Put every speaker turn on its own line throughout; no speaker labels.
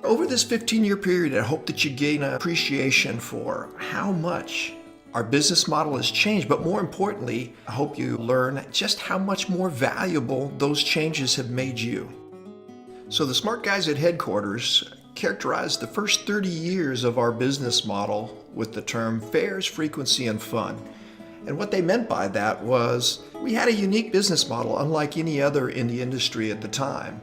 Over this 15-year period, I hope that you gain an appreciation for how much our business model has changed, but more importantly, I hope you learn just how much more valuable those changes have made you. So the smart guys at headquarters characterized the first 30 years of our business model with the term fares, frequency, and fun. And what they meant by that was we had a unique business model unlike any other in the industry at the time.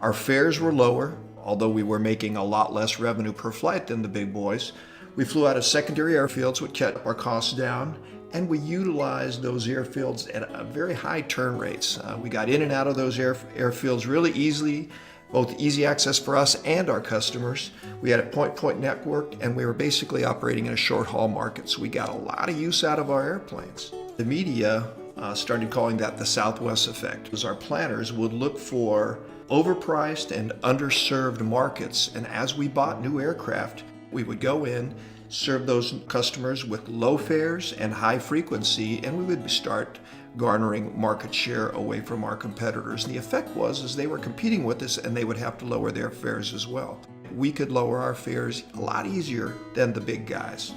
Our fares were lower, although we were making a lot less revenue per flight than the big boys. We flew out of secondary airfields, which kept our costs down, and we utilized those airfields at a very high turn rates. We got in and out of those airfields really easily, both easy access for us and our customers. We had a point-to-point network, and we were basically operating in a short-haul market, so we got a lot of use out of our airplanes. The media started calling that the Southwest effect, because our planners would look for overpriced and underserved markets, and as we bought new aircraft, we would go in, serve those customers with low fares and high frequency, and we would start garnering market share away from our competitors. And the effect was they were competing with us, and they would have to lower their fares as well. We could lower our fares a lot easier than the big guys.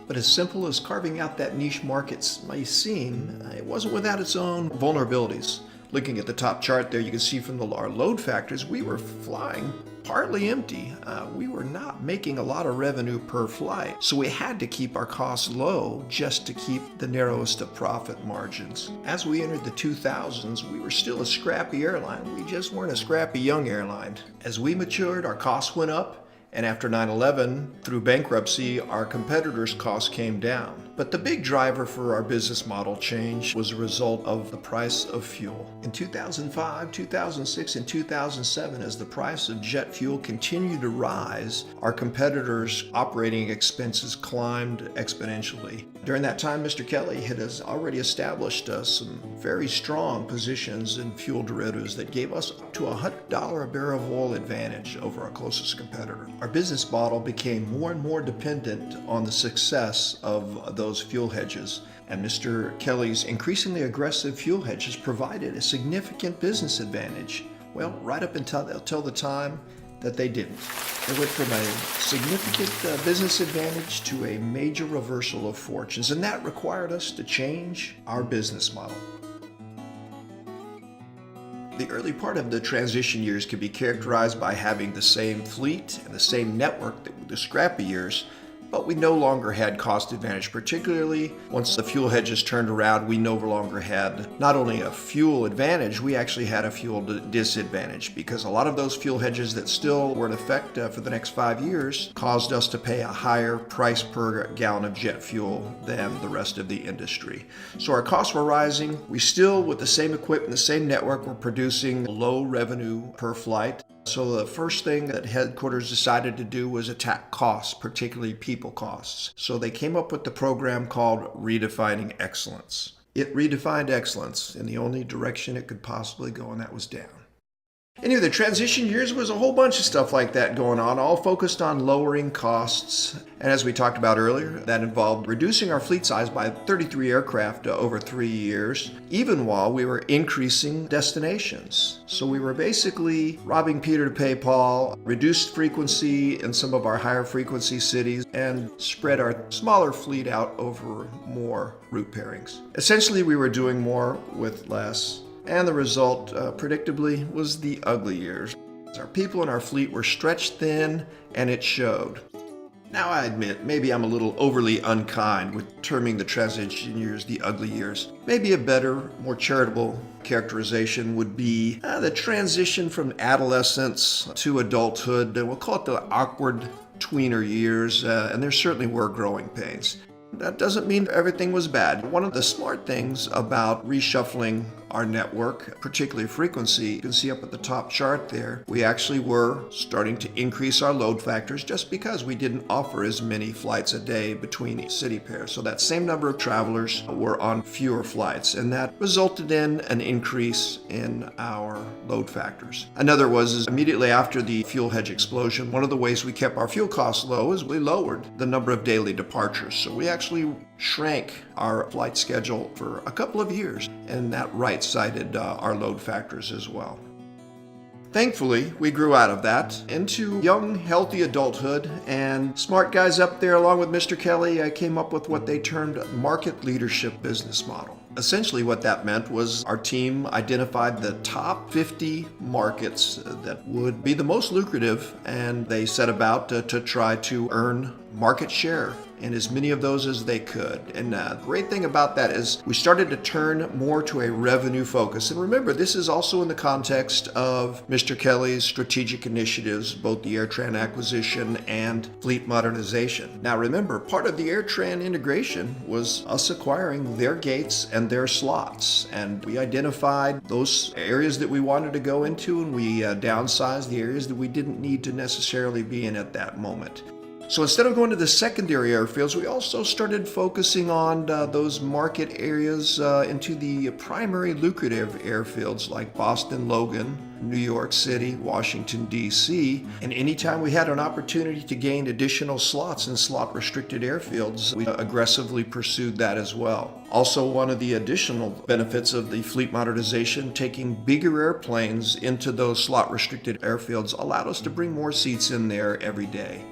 But as simple as carving out that niche market may seem, it wasn't without its own vulnerabilities. Looking at the top chart there, you can see from our load factors, we were flying partly empty. We were not making a lot of revenue per flight, so we had to keep our costs low just to keep the narrowest of profit margins. As we entered the 2000s, we were still a scrappy airline. We just weren't a scrappy young airline. As we matured, our costs went up, and after 9/11, through bankruptcy, our competitors' costs came down. But the big driver for our business model change was a result of the price of fuel. In 2005, 2006, and 2007, as the price of jet fuel continued to rise, our competitors' operating expenses climbed exponentially. During that time, Mr. Kelly had already established some very strong positions in fuel derivatives that gave us up to $100 a barrel of oil advantage over our closest competitor. Our business model became more and more dependent on the success of those fuel hedges, and Mr. Kelly's increasingly aggressive fuel hedges provided a significant business advantage. Well, right up until the time that they didn't. It went from a significant business advantage to a major reversal of fortunes, and that required us to change our business model. The early part of the transition years can be characterized by having the same fleet and the same network that the scrappy years, but we no longer had cost advantage, particularly once the fuel hedges turned around. We no longer had not only a fuel advantage, we actually had a fuel disadvantage, because a lot of those fuel hedges that still were in effect for the next 5 years caused us to pay a higher price per gallon of jet fuel than the rest of the industry. So our costs were rising. We still, with the same equipment, the same network, were producing low revenue per flight. So the first thing that headquarters decided to do was attack costs, particularly people costs. So they came up with the program called Redefining Excellence. It redefined excellence in the only direction it could possibly go, and that was down. Anyway, the transition years was a whole bunch of stuff like that going on, all focused on lowering costs. And as we talked about earlier, that involved reducing our fleet size by 33 aircraft over 3 years, even while we were increasing destinations. So we were basically robbing Peter to pay Paul, reduced frequency in some of our higher frequency cities, and spread our smaller fleet out over more route pairings. Essentially, we were doing more with less. And the result, predictably, was the ugly years. Our people and our fleet were stretched thin, and it showed. Now I admit, maybe I'm a little overly unkind with terming the transition years the ugly years. Maybe a better, more charitable characterization would be the transition from adolescence to adulthood. We'll call it the awkward tweener years, and there certainly were growing pains. That doesn't mean everything was bad. One of the smart things about reshuffling our network, particularly frequency, you can see up at the top chart there, we actually were starting to increase our load factors just because we didn't offer as many flights a day between city pairs. So that same number of travelers were on fewer flights, and that resulted in an increase in our load factors. Another was immediately after the fuel hedge explosion, one of the ways we kept our fuel costs low is we lowered the number of daily departures. So we actually shrank our flight schedule for a couple of years, and that right-sided our load factors as well. Thankfully, we grew out of that into young, healthy adulthood, and smart guys up there, along with Mr. Kelly, came up with what they termed market leadership business model. Essentially, what that meant was our team identified the top 50 markets that would be the most lucrative, and they set about to try to earn market share in as many of those as they could. And the great thing about that is we started to turn more to a revenue focus. And remember, this is also in the context of Mr. Kelly's strategic initiatives, both the AirTran acquisition and fleet modernization. Now remember, part of the AirTran integration was us acquiring their gates and their slots. And we identified those areas that we wanted to go into, and we downsized the areas that we didn't need to necessarily be in at that moment. So instead of going to the secondary airfields, we also started focusing on those market areas into the primary lucrative airfields like Boston Logan, New York City, Washington, D.C. And anytime we had an opportunity to gain additional slots in slot-restricted airfields, we aggressively pursued that as well. Also, one of the additional benefits of the fleet modernization, taking bigger airplanes into those slot-restricted airfields, allowed us to bring more seats in there every day.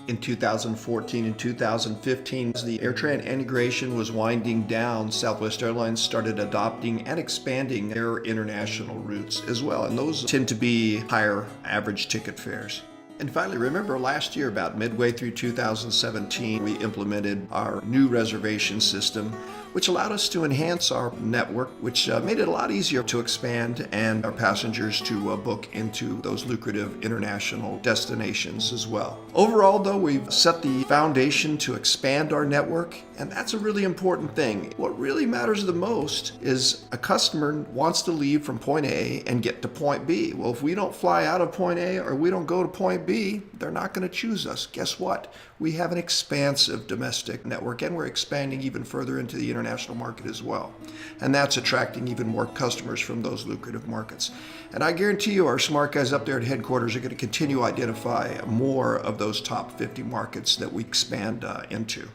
In 2014 and 2015, as the AirTran integration was winding down, Southwest Airlines started adopting and expanding their international routes as well, and those tend to be higher average ticket fares. And finally, remember last year, about midway through 2017, we implemented our new reservation system, which allowed us to enhance our network, which made it a lot easier to expand and our passengers to book into those lucrative international destinations as well. Overall, though, we've set the foundation to expand our network, and that's a really important thing. What really matters the most is a customer wants to leave from point A and get to point B. Well, if we don't fly out of point A or we don't go to point B, they're not going to choose us. Guess what? We have an expansive domestic network, and we're expanding even further into the international market as well. And that's attracting even more customers from those lucrative markets. And I guarantee you our smart guys up there at headquarters are going to continue to identify more of those top 50 markets that we expand into.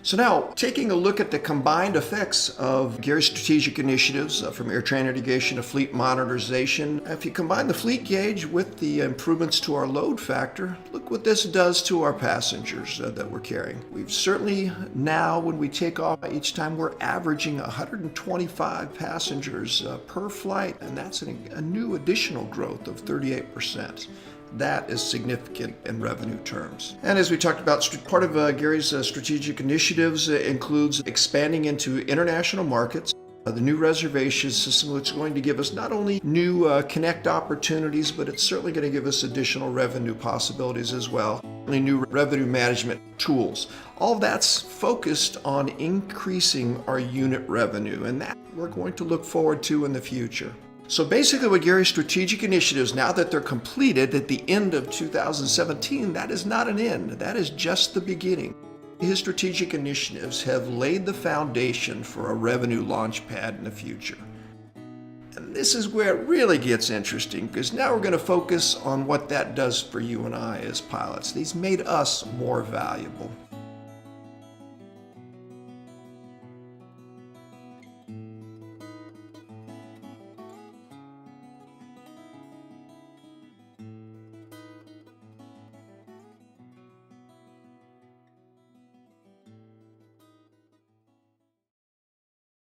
So now, taking a look at the combined effects of Gary's strategic initiatives from AirTran integration to fleet modernization, if you combine the fleet gauge with the improvements to our load factor, look what this does to our passengers that we're carrying. We've certainly now, when we take off each time, we're averaging 125 passengers per flight, and that's a new additional growth of 38%. That is significant in revenue terms. And as we talked about, part of Gary's strategic initiatives includes expanding into international markets. The new reservation system, which is going to give us not only new connect opportunities, but it's certainly going to give us additional revenue possibilities as well. New revenue management tools. All of that's focused on increasing our unit revenue, and that we're going to look forward to in the future. So basically what Gary's strategic initiatives, now that they're completed at the end of 2017, that is not an end. That is just the beginning. His strategic initiatives have laid the foundation for a revenue launch pad in the future. And this is where it really gets interesting, because now we're going to focus on what that does for you and I as pilots. These made us more valuable.